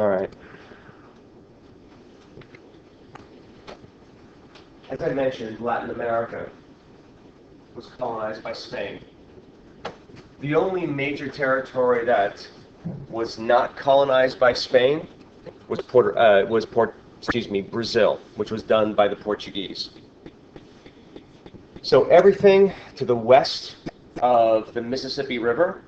All right. As I mentioned, Latin America was colonized by Spain. The only major territory that was not colonized by Spain was Brazil, which was done by the Portuguese. So everything to the west of the Mississippi River,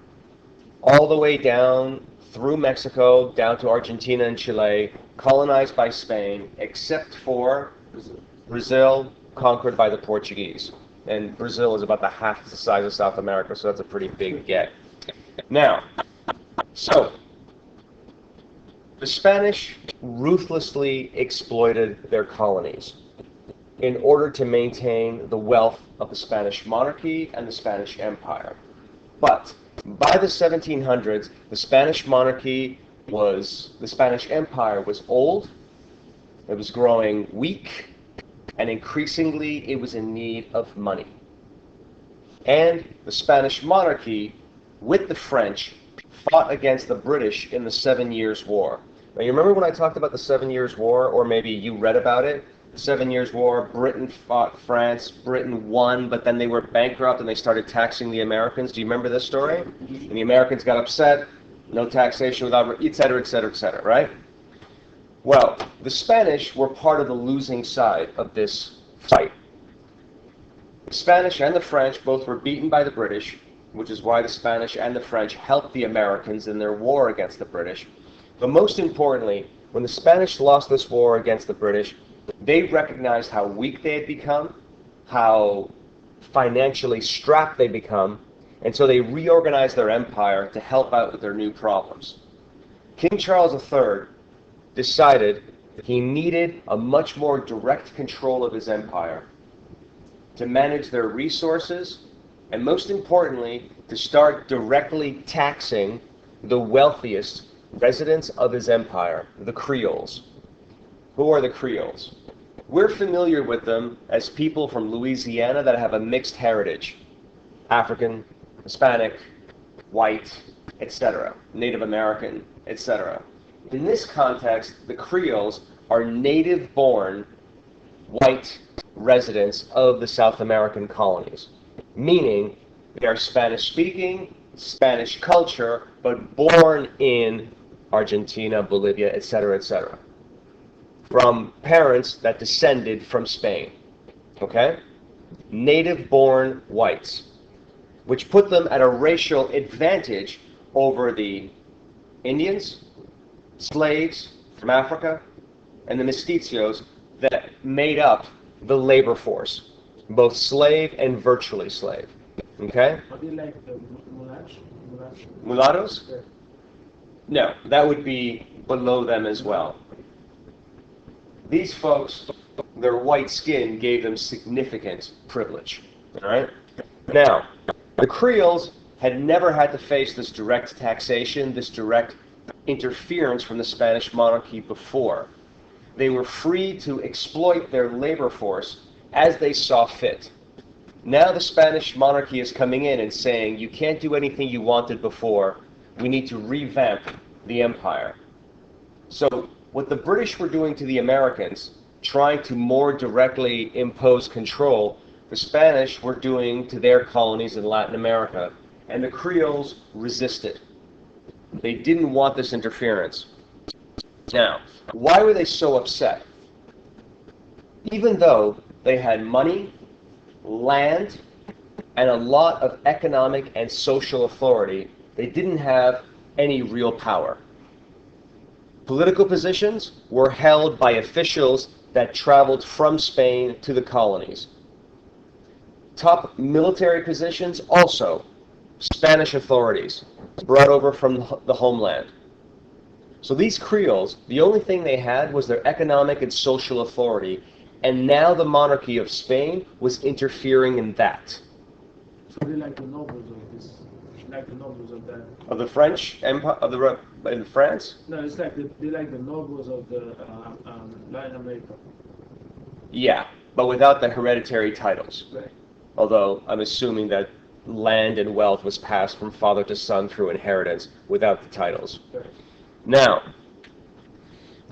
all the way down through Mexico, down to Argentina and Chile, colonized by Spain, except for Brazil, conquered by the Portuguese. And Brazil is about half the size of South America, so that's a pretty big get. Now, so the Spanish ruthlessly exploited their colonies in order to maintain the wealth of the Spanish monarchy and the Spanish Empire. But by the 1700s, the Spanish Empire was old, it was growing weak, and increasingly it was in need of money. And the Spanish monarchy, with the French, fought against the British in the 7 Years' War. Now, you remember when I talked about the 7 Years' War, or maybe you read about it? The 7 Years' War, Britain fought France, Britain won, but then they were bankrupt and they started taxing the Americans. Do you remember this story? And the Americans got upset, no taxation without, et cetera, right? Well, the Spanish were part of the losing side of this fight. The Spanish and the French both were beaten by the British, which is why the Spanish and the French helped the Americans in their war against the British. But most importantly, when the Spanish lost this war against the British, they recognized how weak they had become, how financially strapped they'd become, and so they reorganized their empire to help out with their new problems. King Charles III decided he needed a much more direct control of his empire to manage their resources, and most importantly, to start directly taxing the wealthiest residents of his empire, the Creoles. Who are the Creoles? We're familiar with them as people from Louisiana that have a mixed heritage. African, Hispanic, white, etc., Native American, etc. In this context, the Creoles are native-born white residents of the South American colonies, meaning they are Spanish-speaking, Spanish culture, but born in Argentina, Bolivia, etc., from parents that descended from Spain, okay? Native-born whites, which put them at a racial advantage over the Indians, slaves from Africa, and the mestizos that made up the labor force, both slave and virtually slave. Okay? Are they like Mulattoes? Yeah. No, that would be below them as well. These folks, their white skin gave them significant privilege. All right? Now, the Creoles had never had to face this direct taxation, this direct interference from the Spanish monarchy before. They were free to exploit their labor force as they saw fit. Now the Spanish monarchy is coming in and saying, you can't do anything you wanted before. We need to revamp the empire. So what the British were doing to the Americans, trying to more directly impose control, the Spanish were doing to their colonies in Latin America. And the Creoles resisted. They didn't want this interference. Now, why were they so upset? Even though they had money, land, and a lot of economic and social authority, they didn't have any real power. Political positions were held by officials that traveled from Spain to the colonies. Top military positions also Spanish authorities brought over from the homeland. So these Creoles, the only thing they had was their economic and social authority, and now the monarchy of Spain was interfering in that. So they like the nobles of this, like the nobles of that. Of the French Empire, in France? No, it's like they like the nobles of the Latin America. Yeah, but without the hereditary titles. Right. Although I'm assuming that land and wealth was passed from father to son through inheritance without the titles. Right. Now,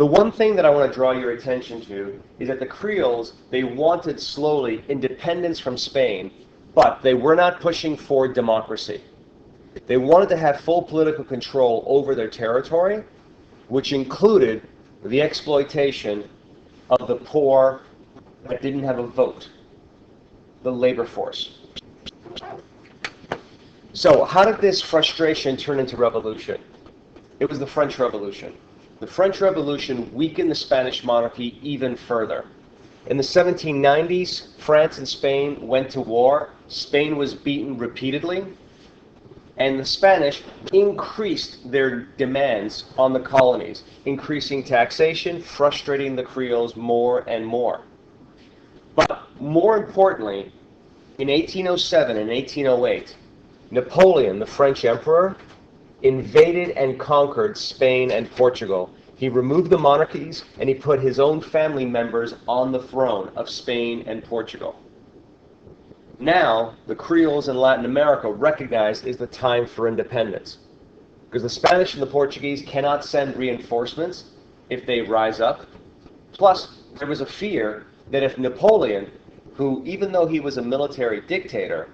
The one thing that I want to draw your attention to is that the Creoles, they wanted slowly independence from Spain, but they were not pushing for democracy. They wanted to have full political control over their territory, which included the exploitation of the poor that didn't have a vote, the labor force. So how did this frustration turn into revolution? It was the French Revolution. The French Revolution weakened the Spanish monarchy even further. In the 1790s, France and Spain went to war. Spain was beaten repeatedly, and the Spanish increased their demands on the colonies, increasing taxation, frustrating the Creoles more and more. But more importantly, in 1807 and 1808, Napoleon, the French emperor, invaded and conquered Spain and Portugal. He removed the monarchies and he put his own family members on the throne of Spain and Portugal. Now, the Creoles in Latin America recognized is the time for independence, because the Spanish and the Portuguese cannot send reinforcements if they rise up. Plus, there was a fear that if Napoleon, who, even though he was a military dictator,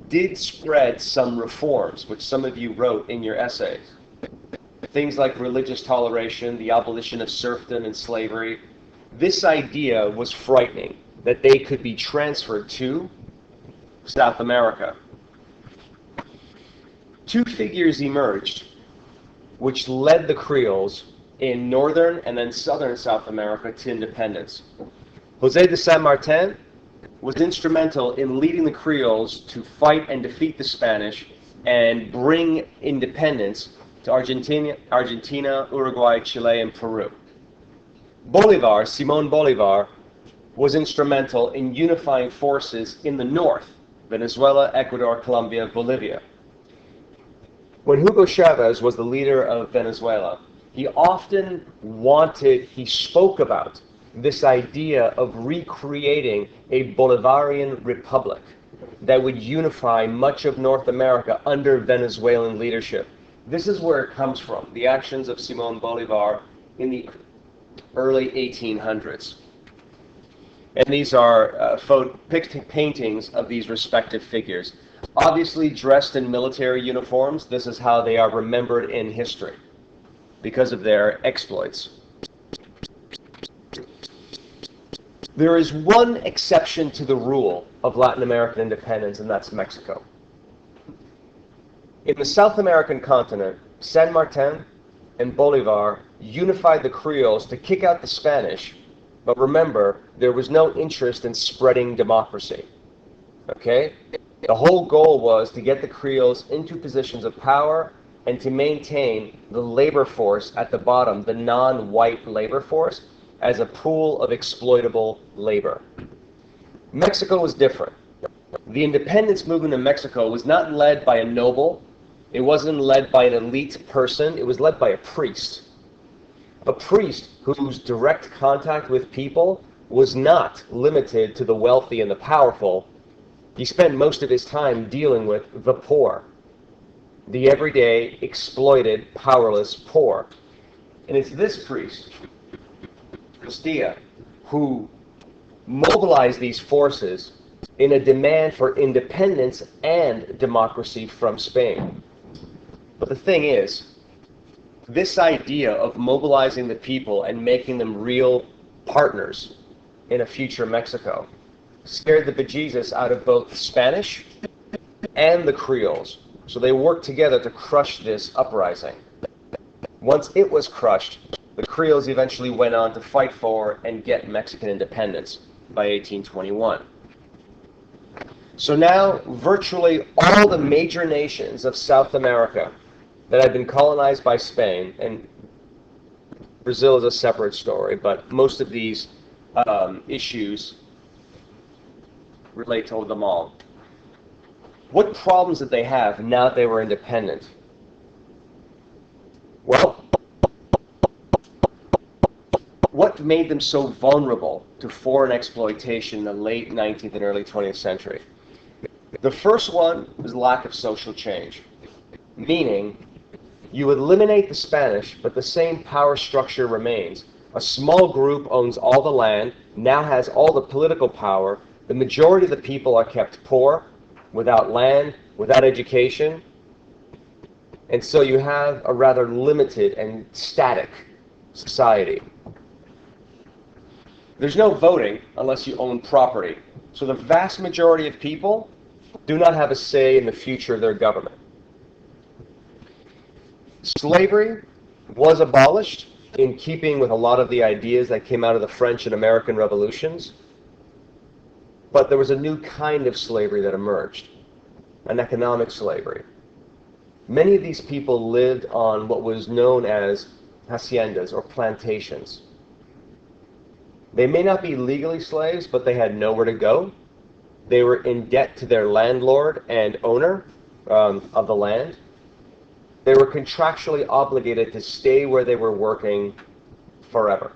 did spread some reforms, which some of you wrote in your essays, things like religious toleration, the abolition of serfdom and slavery, this idea was frightening, that they could be transferred to South America. Two figures emerged which led the Creoles in northern and then southern South America to independence. José de San Martin was instrumental in leading the Creoles to fight and defeat the Spanish and bring independence to Argentina, Uruguay, Chile, and Peru. Bolivar, Simón Bolivar, was instrumental in unifying forces in the north, Venezuela, Ecuador, Colombia, Bolivia. When Hugo Chavez was the leader of Venezuela, he spoke about this idea of recreating a Bolivarian republic that would unify much of North America under Venezuelan leadership. This is where it comes from, the actions of Simón Bolivar in the early 1800s. And these are paintings of these respective figures. Obviously dressed in military uniforms, this is how they are remembered in history because of their exploits. There is one exception to the rule of Latin American independence, and that's Mexico. In the South American continent, San Martin and Bolivar unified the Creoles to kick out the Spanish, but remember, there was no interest in spreading democracy. Okay? The whole goal was to get the Creoles into positions of power and to maintain the labor force at the bottom, the non-white labor force, as a pool of exploitable labor. Mexico was different. The independence movement in Mexico was not led by a noble. It wasn't led by an elite person. It was led by a priest. A priest whose direct contact with people was not limited to the wealthy and the powerful. He spent most of his time dealing with the poor, the everyday, exploited, powerless poor. And it's this priest, Castilla, who mobilized these forces in a demand for independence and democracy from Spain. But the thing is, this idea of mobilizing the people and making them real partners in a future Mexico scared the bejesus out of both the Spanish and the Creoles. So they worked together to crush this uprising. Once it was crushed, the Creoles eventually went on to fight for and get Mexican independence by 1821. So now, virtually all the major nations of South America that had been colonized by Spain, and Brazil is a separate story, but most of these issues relate to them all. What problems did they have now that they were independent? Well, what made them so vulnerable to foreign exploitation in the late 19th and early 20th century? The first one was lack of social change, meaning You eliminate the Spanish, but the same power structure remains. A small group owns all the land, now has all the political power. The majority of the people are kept poor, without land, without education. And so you have a rather limited and static society. There's no voting unless you own property. So the vast majority of people do not have a say in the future of their government. Slavery was abolished in keeping with a lot of the ideas that came out of the French and American revolutions, but there was a new kind of slavery that emerged, an economic slavery. Many of these people lived on what was known as haciendas or plantations. They may not be legally slaves, but they had nowhere to go. They were in debt to their landlord and owner of the land. They were contractually obligated to stay where they were working forever.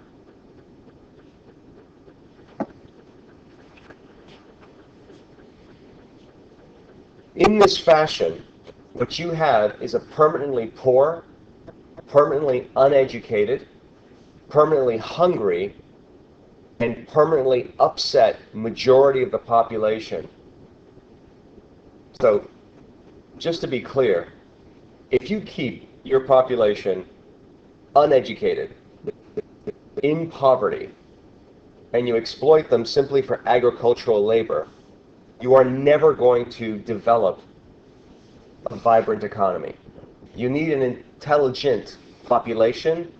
In this fashion, what you have is a permanently poor, permanently uneducated, permanently hungry, and permanently upset majority of the population. So, just to be clear, if you keep your population uneducated, in poverty, and you exploit them simply for agricultural labor, you are never going to develop a vibrant economy. You need an intelligent population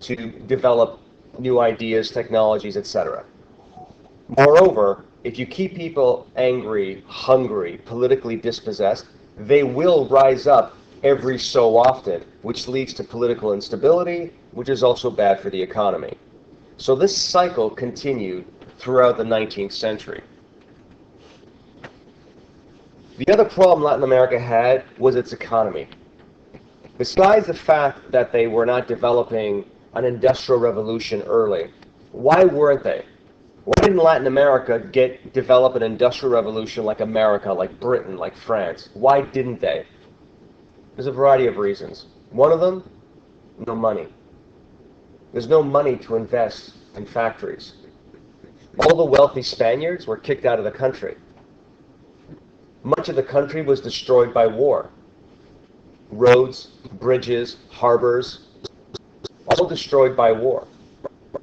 to develop new ideas, technologies, etc. Moreover, if you keep people angry, hungry, politically dispossessed, they will rise up every so often, which leads to political instability, which is also bad for the economy. So this cycle continued throughout the 19th century. The other problem Latin America had was its economy. Besides the fact that they were not developing an industrial revolution early, why weren't they? Why didn't Latin America develop an industrial revolution like America, like Britain, like France? Why didn't they? There's a variety of reasons. One of them, no money. There's no money to invest in factories. All the wealthy Spaniards were kicked out of the country. Much of the country was destroyed by war. Roads, bridges, harbors, all destroyed by war.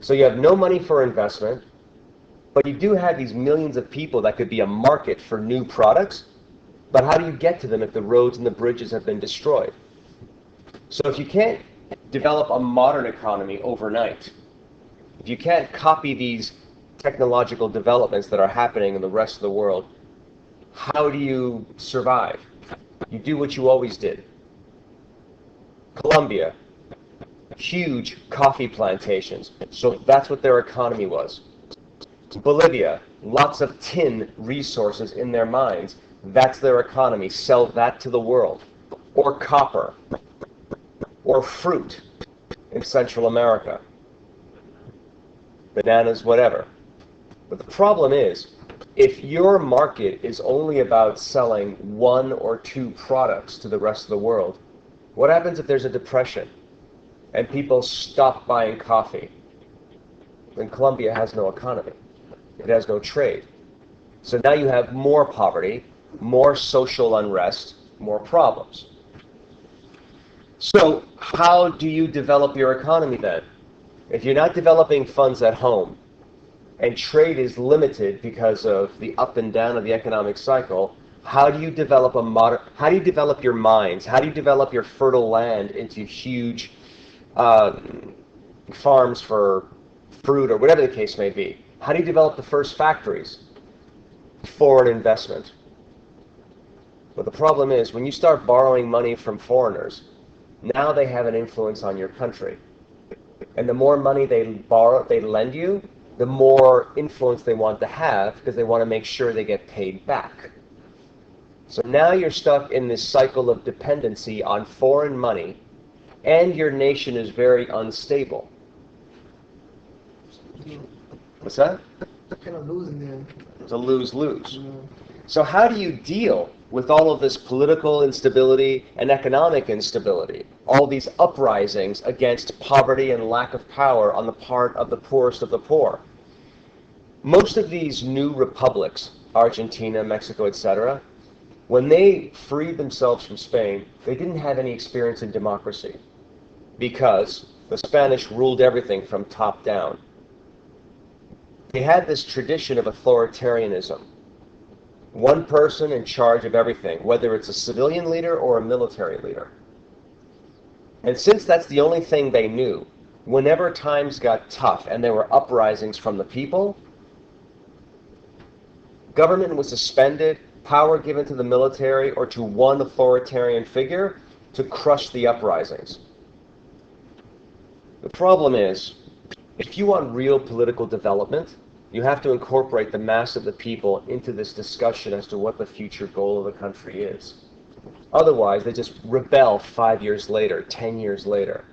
So you have no money for investment, but you do have these millions of people that could be a market for new products. But how do you get to them if the roads and the bridges have been destroyed? So if you can't develop a modern economy overnight, if you can't copy these technological developments that are happening in the rest of the world, how do you survive? You do what you always did. Colombia, huge coffee plantations, so that's what their economy was. Bolivia, lots of tin resources in their mines. That's their economy. Sell that to the world. Or copper. Or fruit in Central America. Bananas, whatever. But the problem is, if your market is only about selling one or two products to the rest of the world, what happens if there's a depression and people stop buying coffee? Then Colombia has no economy. It has no trade. So now you have more poverty, more social unrest, more problems. So how do you develop your economy then? If you're not developing funds at home, and trade is limited because of the up and down of the economic cycle, how do you develop how do you develop your mines? How do you develop your fertile land into huge farms for fruit or whatever the case may be? How do you develop the first factories? Foreign investment. But the problem is, when you start borrowing money from foreigners, now they have an influence on your country. And the more money they lend you, the more influence they want to have, because they want to make sure they get paid back. So now you're stuck in this cycle of dependency on foreign money, and your nation is very unstable. What's that? Kind of losing there. It's a lose-lose. So how do you deal with all of this political instability and economic instability, all these uprisings against poverty and lack of power on the part of the poorest of the poor? Most of these new republics, Argentina, Mexico, etc., when they freed themselves from Spain, they didn't have any experience in democracy because the Spanish ruled everything from top down. They had this tradition of authoritarianism. One person in charge of everything, whether it's a civilian leader or a military leader. And since that's the only thing they knew, whenever times got tough and there were uprisings from the people, government was suspended, power given to the military or to one authoritarian figure to crush the uprisings. The problem is, if you want real political development, you have to incorporate the mass of the people into this discussion as to what the future goal of the country is. Otherwise, they just rebel 5 years later, 10 years later,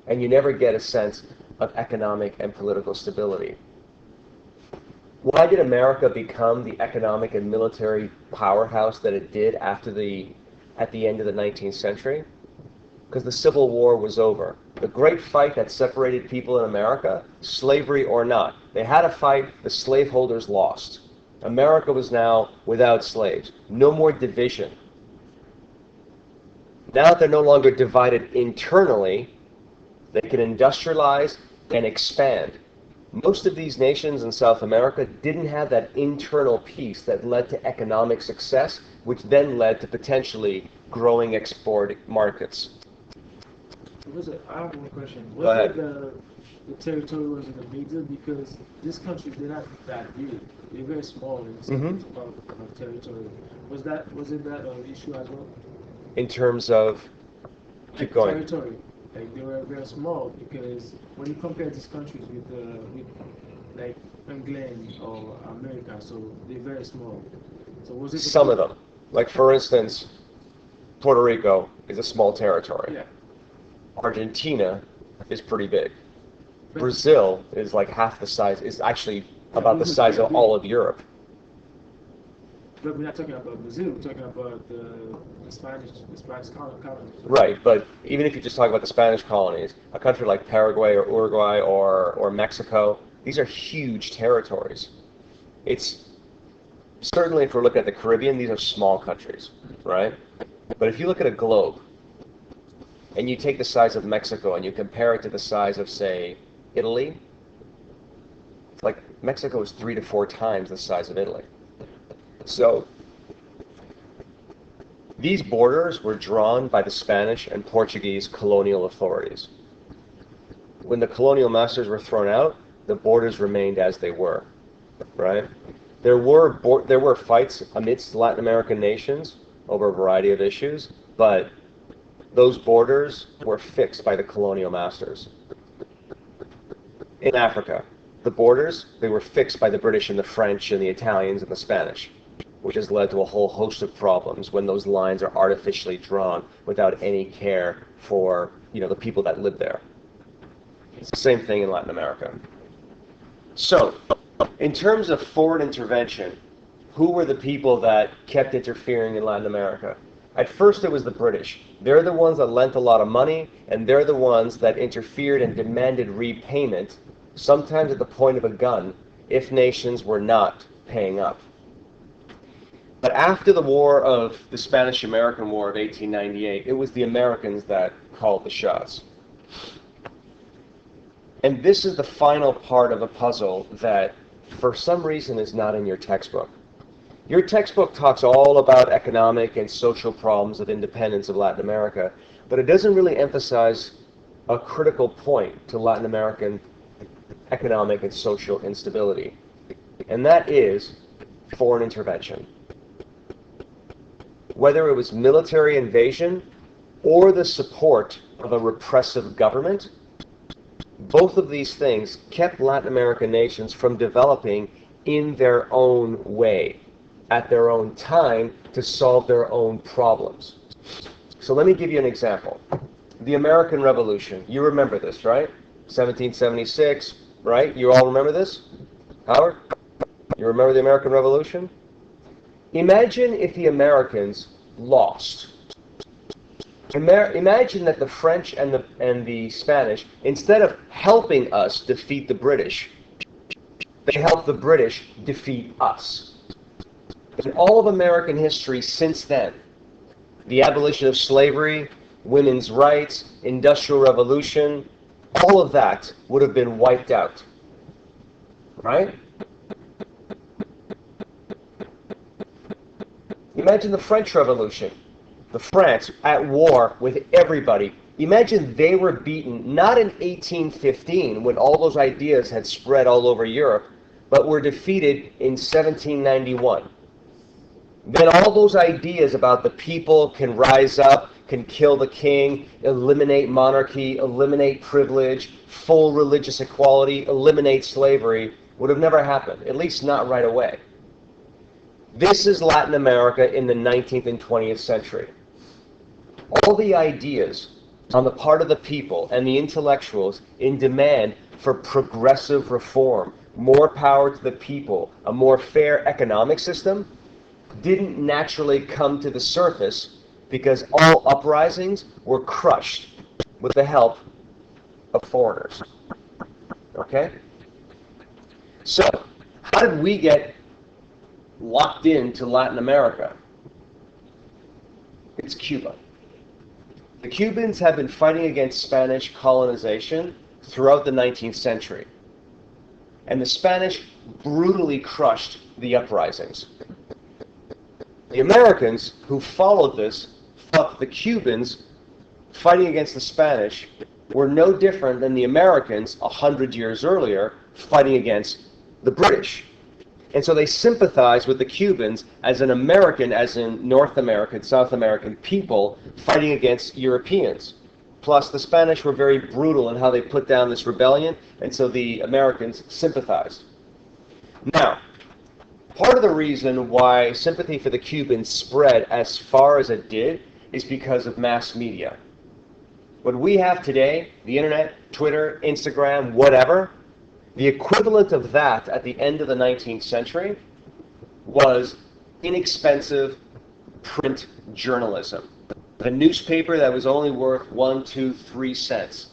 and you never get a sense of economic and political stability. Why did America become the economic and military powerhouse that it did at the end of the 19th century? Because the Civil War was over. The great fight that separated people in America, slavery or not, they had a fight, the slaveholders lost. America was now without slaves. No more division. Now that they're no longer divided internally, they can industrialize and expand. Most of these nations in South America didn't have that internal peace that led to economic success, which then led to potentially growing export markets. I have one question. Go ahead. The territory was in the middle because these countries, they're not that big. They're very small in terms of territory. Was it that an issue as well? In terms of, keep going. Territory. Like they were very small because when you compare these countries with like England or America, so they're very small. So was it some of them? Like for instance, Puerto Rico is a small territory. Yeah. Argentina is pretty big. Brazil is like half the size. Is actually about the size of all of Europe. But we're not talking about Brazil. We're talking about the Spanish colonies. Right, but even if you just talk about the Spanish colonies, a country like Paraguay or Uruguay or Mexico, these are huge territories. It's certainly, if we're looking at the Caribbean, these are small countries, right? But if you look at a globe and you take the size of Mexico and you compare it to the size of, say, Italy, like Mexico is 3 to 4 times the size of Italy. So these borders were drawn by the Spanish and Portuguese colonial authorities. When the colonial masters were thrown out, the borders remained as they were, right? There were fights amidst Latin American nations over a variety of issues, but those borders were fixed by the colonial masters. In Africa, the borders, they were fixed by the British and the French and the Italians and the Spanish, which has led to a whole host of problems when those lines are artificially drawn without any care for, the people that live there. It's the same thing in Latin America. So, in terms of foreign intervention, who were the people that kept interfering in Latin America? At first it was the British. They're the ones that lent a lot of money, and they're the ones that interfered and demanded repayment, sometimes at the point of a gun, if nations were not paying up. But after the Spanish-American War of 1898, it was the Americans that called the shots. And this is the final part of a puzzle that, for some reason, is not in your textbook. Your textbook talks all about economic and social problems of independence of Latin America, but it doesn't really emphasize a critical point to Latin American economic and social instability, and that is foreign intervention. Whether it was military invasion or the support of a repressive government, both of these things kept Latin American nations from developing in their own way, at their own time, to solve their own problems. So let me give you an example. The American Revolution. You remember this, right? 1776, right? You all remember this? Howard? You remember the American Revolution? Imagine if the Americans lost. Imagine that the French and the Spanish, instead of helping us defeat the British, they helped the British defeat us. In all of American history since then, the abolition of slavery, women's rights, industrial revolution, all of that would have been wiped out. Right? Imagine the French Revolution. The France at war with everybody. Imagine they were beaten, not in 1815 when all those ideas had spread all over Europe, but were defeated in 1791. Then all those ideas about the people can rise up, can kill the king, eliminate monarchy, eliminate privilege, full religious equality, eliminate slavery, would have never happened, at least not right away. This is Latin America in the 19th and 20th century. All the ideas on the part of the people and the intellectuals in demand for progressive reform, more power to the people, a more fair economic system, didn't naturally come to the surface because all uprisings were crushed with the help of foreigners. Okay? So, how did we get locked into Latin America? It's Cuba. The Cubans have been fighting against Spanish colonization throughout the 19th century. And the Spanish brutally crushed the uprisings. The Americans who followed this thought the Cubans fighting against the Spanish were no different than the Americans 100 years earlier fighting against the British. And so they sympathized with the Cubans as an American, as in North American, South American people fighting against Europeans. Plus, the Spanish were very brutal in how they put down this rebellion, and so the Americans sympathized. Now, part of the reason why sympathy for the Cubans spread as far as it did is because of mass media. What we have today, the internet, Twitter, Instagram, whatever, the equivalent of that at the end of the 19th century was inexpensive print journalism. A newspaper that was only worth 1, 2, 3 cents.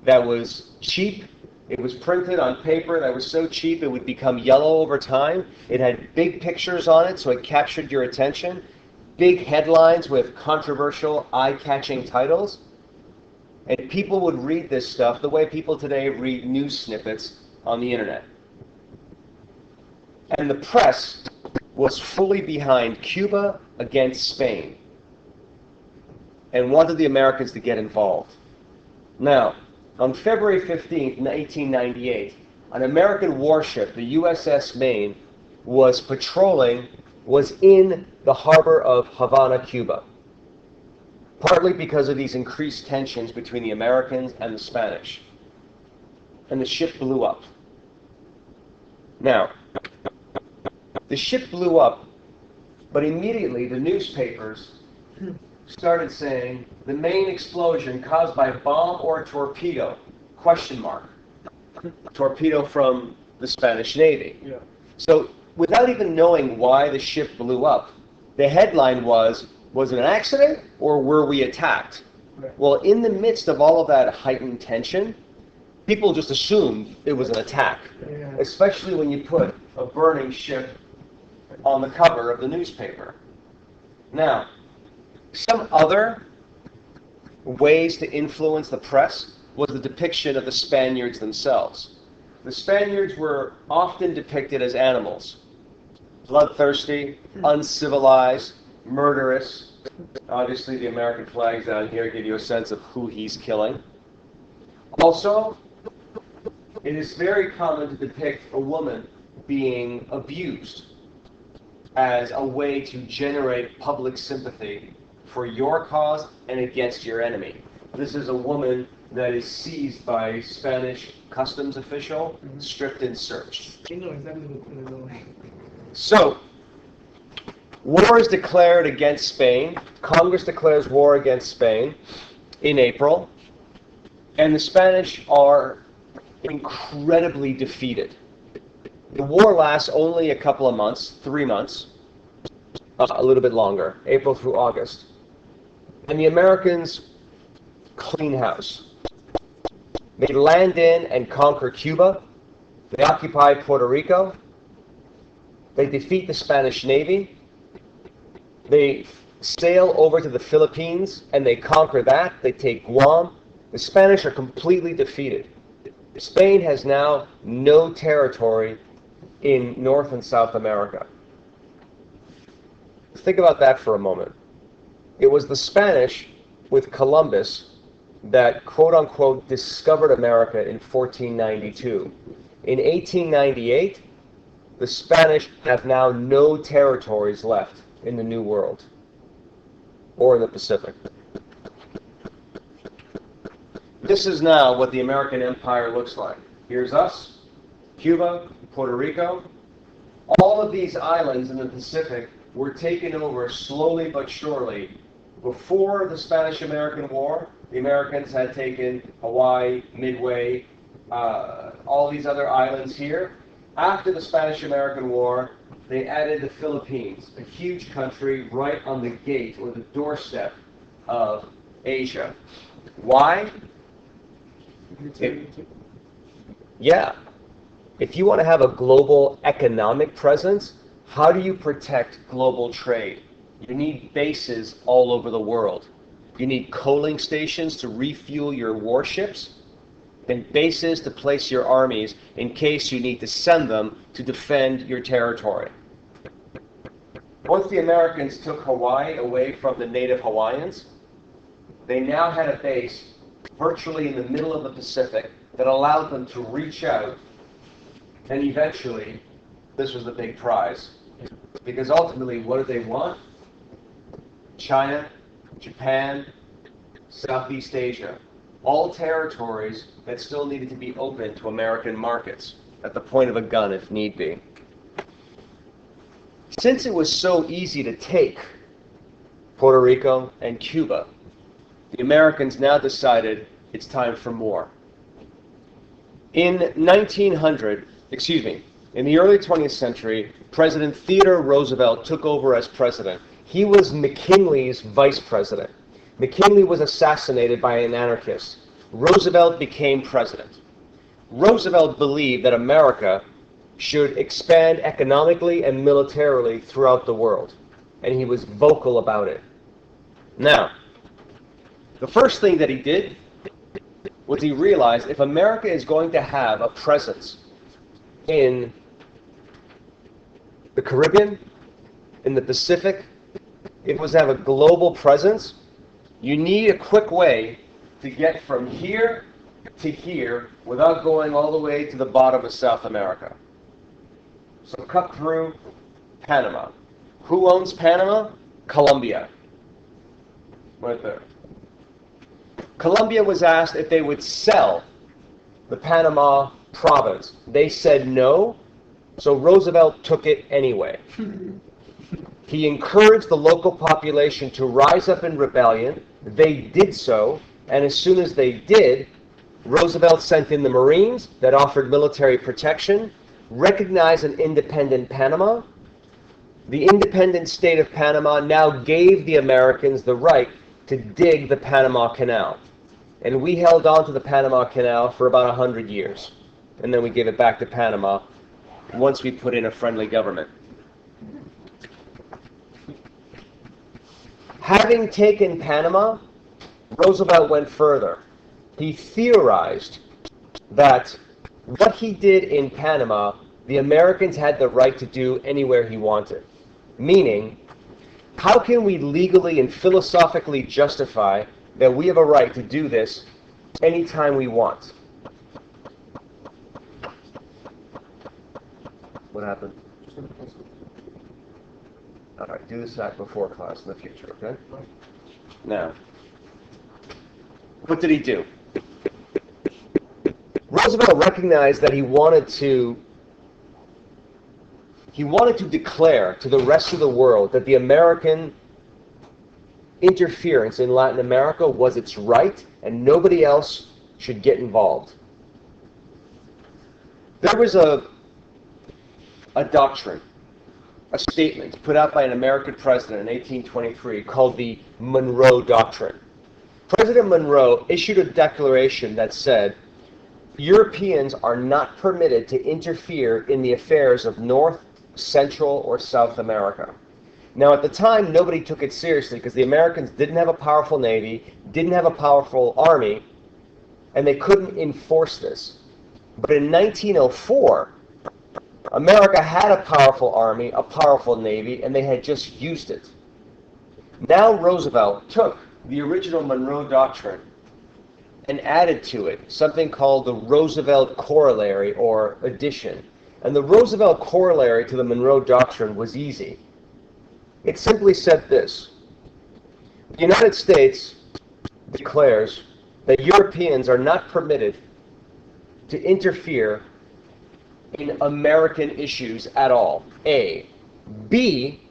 That was cheap. It was printed on paper that was so cheap it would become yellow over time. It had big pictures on it, so it captured your attention. Big headlines with controversial, eye-catching titles. And people would read this stuff the way people today read news snippets on the internet. And the press was fully behind Cuba against Spain and wanted the Americans to get involved. Now, on February 15th, 1898, an American warship, the USS Maine, was in the harbor of Havana, Cuba, partly because of these increased tensions between the Americans and the Spanish. And the ship blew up. Now, the ship blew up, but immediately the newspapers started saying the main explosion caused by bomb or torpedo, ? Torpedo from the Spanish Navy. Yeah. So without even knowing why the ship blew up, the headline was it an accident or were we attacked? Right. Well, in the midst of all of that heightened tension, people just assumed it was an attack, Yeah. especially when you put a burning ship on the cover of the newspaper. Now, some other ways to influence the press was the depiction of the Spaniards themselves. The Spaniards were often depicted as animals, bloodthirsty, uncivilized, murderous. Obviously, the American flags down here give you a sense of who he's killing. Also, it is very common to depict a woman being abused as a way to generate public sympathy for your cause and against your enemy. This is a woman that is seized by a Spanish customs official, stripped and searched. You know exactly what's going on. So, war is declared against Spain. Congress declares war against Spain in April. And the Spanish are incredibly defeated. The war lasts only a couple of months, 3 months. a little bit longer, April through August. And the Americans clean house. They land in and conquer Cuba. They occupy Puerto Rico. They defeat the Spanish Navy. They sail over to the Philippines and they conquer that. They take Guam. The Spanish are completely defeated. Spain has now no territory in North and South America. Think about that for a moment. It was the Spanish with Columbus that quote-unquote discovered America in 1492. In 1898, the Spanish have now no territories left in the New World or in the Pacific. This is now what the American empire looks like. Here's us, Cuba, Puerto Rico. All of these islands in the Pacific were taken over slowly but surely. Before the Spanish-American War, the Americans had taken Hawaii, Midway, all these other islands here. After the Spanish-American War, they added the Philippines, a huge country right on the gate or the doorstep of Asia. Why? Yeah. If you want to have a global economic presence, how do you protect global trade? You need bases all over the world. You need coaling stations to refuel your warships, and bases to place your armies in case you need to send them to defend your territory. Once the Americans took Hawaii away from the native Hawaiians, they now had a base virtually in the middle of the Pacific that allowed them to reach out, and eventually, this was the big prize. Because ultimately, what do they want? China, Japan, Southeast Asia, all territories that still needed to be open to American markets at the point of a gun if need be. Since it was so easy to take Puerto Rico and Cuba, the Americans now decided it's time for more. In the early 20th century, President Theodore Roosevelt took over as president. He was McKinley's vice president. McKinley was assassinated by an anarchist. Roosevelt became president. Roosevelt believed that America should expand economically and militarily throughout the world, and he was vocal about it. Now, the first thing that he did was he realized if America is going to have a presence in the Caribbean, in the Pacific, if it was to have a global presence, you need a quick way to get from here to here without going all the way to the bottom of South America. So cut through Panama. Who owns Panama? Colombia. Right there. Colombia was asked if they would sell the Panama province. They said no, so Roosevelt took it anyway. He encouraged the local population to rise up in rebellion. They did so, and as soon as they did, Roosevelt sent in the Marines that offered military protection, recognized an independent Panama. The independent state of Panama now gave the Americans the right to dig the Panama Canal. And we held on to the Panama Canal for about 100 years. And then we gave it back to Panama once we put in a friendly government. Having taken Panama, Roosevelt went further. He theorized that what he did in Panama, the Americans had the right to do anywhere he wanted. Meaning, how can we legally and philosophically justify that we have a right to do this anytime we want? What happened? All right, do this act before class in the future, okay? Now, what did he do? Roosevelt recognized that he wanted to declare to the rest of the world that the American interference in Latin America was its right and nobody else should get involved. There was a doctrine a statement put out by an American president in 1823 called the Monroe Doctrine. President Monroe issued a declaration that said, Europeans are not permitted to interfere in the affairs of North, Central, or South America. Now, at the time, nobody took it seriously because the Americans didn't have a powerful navy, didn't have a powerful army, and they couldn't enforce this. But in 1904, America had a powerful army, a powerful navy, and they had just used it. Now Roosevelt took the original Monroe Doctrine and added to it something called the Roosevelt Corollary, or addition. And the Roosevelt Corollary to the Monroe Doctrine was easy. It simply said this: the United States declares that Europeans are not permitted to interfere in American issues at all. A. B.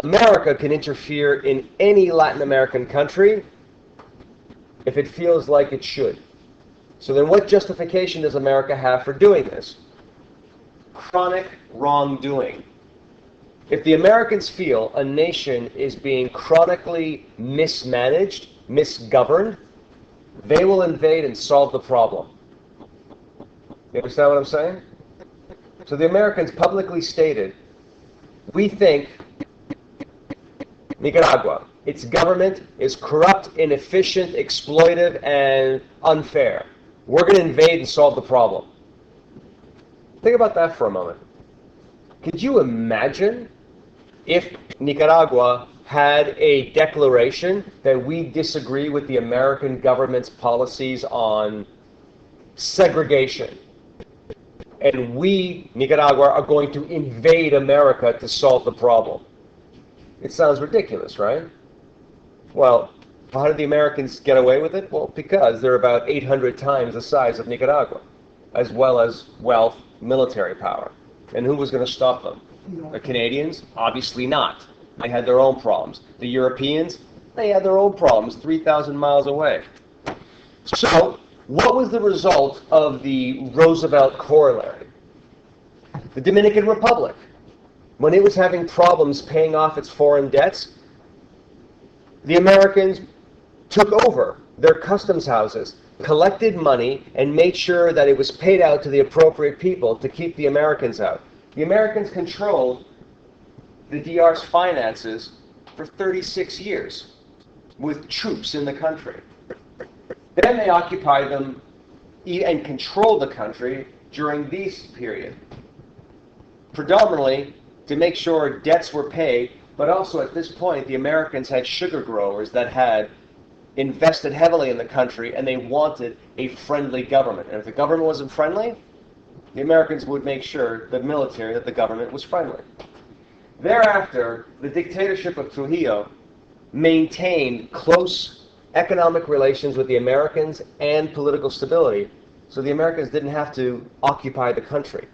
America can interfere in any Latin American country if it feels like it should. So then what justification does America have for doing this? Chronic wrongdoing. If the Americans feel a nation is being chronically mismanaged, misgoverned, they will invade and solve the problem. You understand what I'm saying? So the Americans publicly stated, we think Nicaragua, its government is corrupt, inefficient, exploitive, and unfair. We're going to invade and solve the problem. Think about that for a moment. Could you imagine if Nicaragua had a declaration that we disagree with the American government's policies on segregation, and we, Nicaragua, are going to invade America to solve the problem? It sounds ridiculous, right? Well, how did the Americans get away with it? Well, because they're about 800 times the size of Nicaragua, as well as wealth, military power. And who was going to stop them? The Canadians? Obviously not. They had their own problems. The Europeans? They had their own problems 3,000 miles away. So, what was the result of the Roosevelt Corollary? The Dominican Republic, when it was having problems paying off its foreign debts, the Americans took over their customs houses, collected money, and made sure that it was paid out to the appropriate people to keep the Americans out. The Americans controlled the DR's finances for 36 years with troops in the country. Then they occupied them and controlled the country during this period, predominantly to make sure debts were paid, but also at this point the Americans had sugar growers that had invested heavily in the country, and they wanted a friendly government. And if the government wasn't friendly, the Americans would make sure, the military, that the government was friendly. Thereafter, the dictatorship of Trujillo maintained close economic relations with the Americans and political stability, so the Americans didn't have to occupy the country.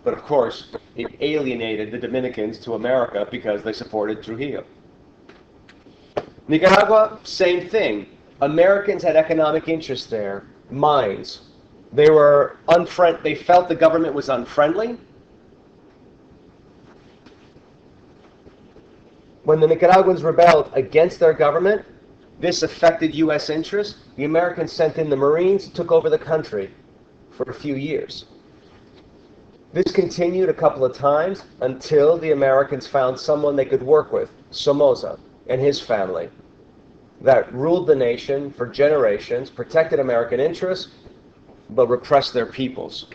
But of course, it alienated the Dominicans to America because they supported Trujillo. Nicaragua, same thing. Americans had economic interests there, mines. They were they felt the government was unfriendly. When the Nicaraguans rebelled against their government, this affected U.S. interests. The Americans sent in the Marines, took over the country for a few years. This continued a couple of times until the Americans found someone they could work with, Somoza and his family, that ruled the nation for generations, protected American interests, but repressed their peoples.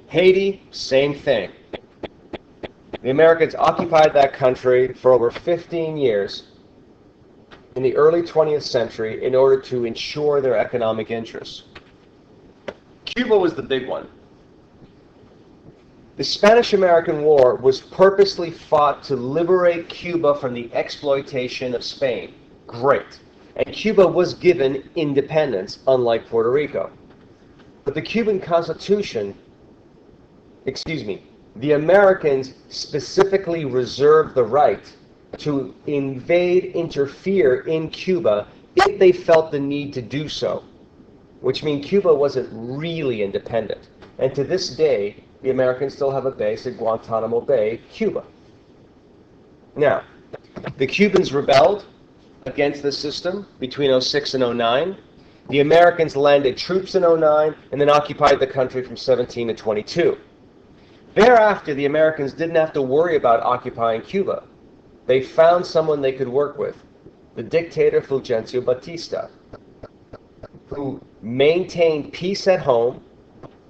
Haiti, same thing. The Americans occupied that country for over 15 years in the early 20th century in order to ensure their economic interests. Cuba was the big one. The Spanish-American War was purposely fought to liberate Cuba from the exploitation of Spain. Great. And Cuba was given independence, unlike Puerto Rico. But the Cuban Constitution, the Americans specifically reserved the right to invade, interfere in Cuba if they felt the need to do so, which means Cuba wasn't really independent. And to this day, the Americans still have a base at Guantanamo Bay, Cuba. Now, the Cubans rebelled against the system between 06 and 09. The Americans landed troops in 09 and then occupied the country from 17 to 22. Thereafter, the Americans didn't have to worry about occupying Cuba. They found someone they could work with, the dictator Fulgencio Batista, who maintained peace at home,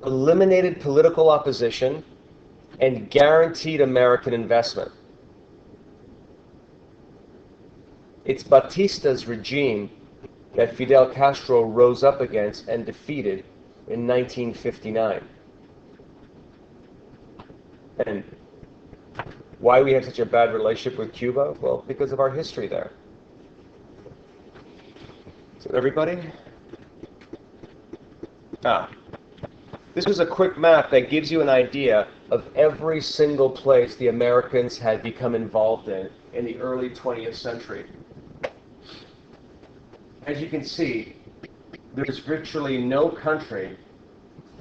eliminated political opposition, and guaranteed American investment. It's Batista's regime that Fidel Castro rose up against and defeated in 1959. And why we have such a bad relationship with Cuba? Well, because of our history there. So everybody? This was a quick map that gives you an idea of every single place the Americans had become involved in the early 20th century. As you can see, there's virtually no country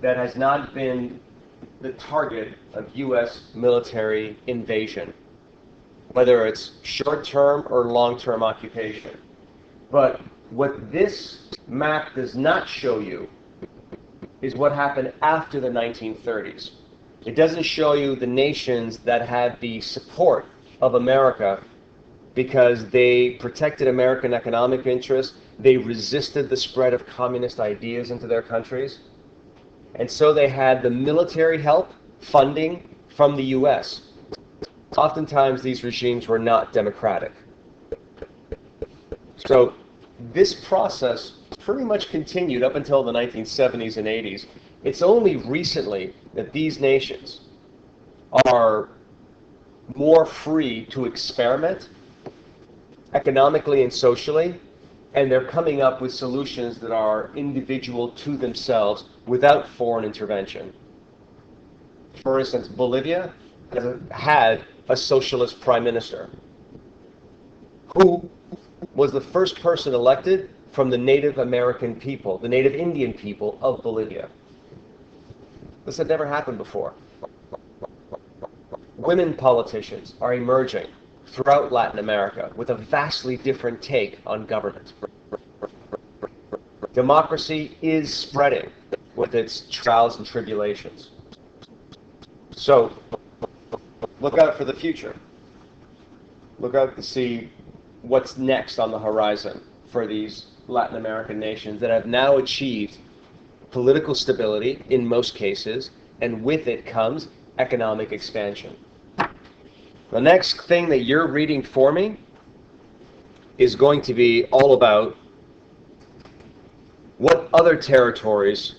that has not been the target of U.S. military invasion, whether it's short-term or long-term occupation. But what this map does not show you is what happened after the 1930s. It doesn't show you the nations that had the support of America because they protected American economic interests, they resisted the spread of communist ideas into their countries, and so they had the military help, funding from the U.S. Oftentimes these regimes were not democratic. So this process pretty much continued up until the 1970s and 80s. It's only recently that these nations are more free to experiment economically and socially, and they're coming up with solutions that are individual to themselves without foreign intervention. For instance, Bolivia had a socialist prime minister who was the first person elected from the Native American people, the Native Indian people of Bolivia. This had never happened before. Women politicians are emerging throughout Latin America with a vastly different take on government. Democracy is spreading with its trials and tribulations. So, look out for the future. Look out to see what's next on the horizon for these Latin American nations that have now achieved political stability in most cases, and with it comes economic expansion. The next thing that you're reading for me is going to be all about what other territories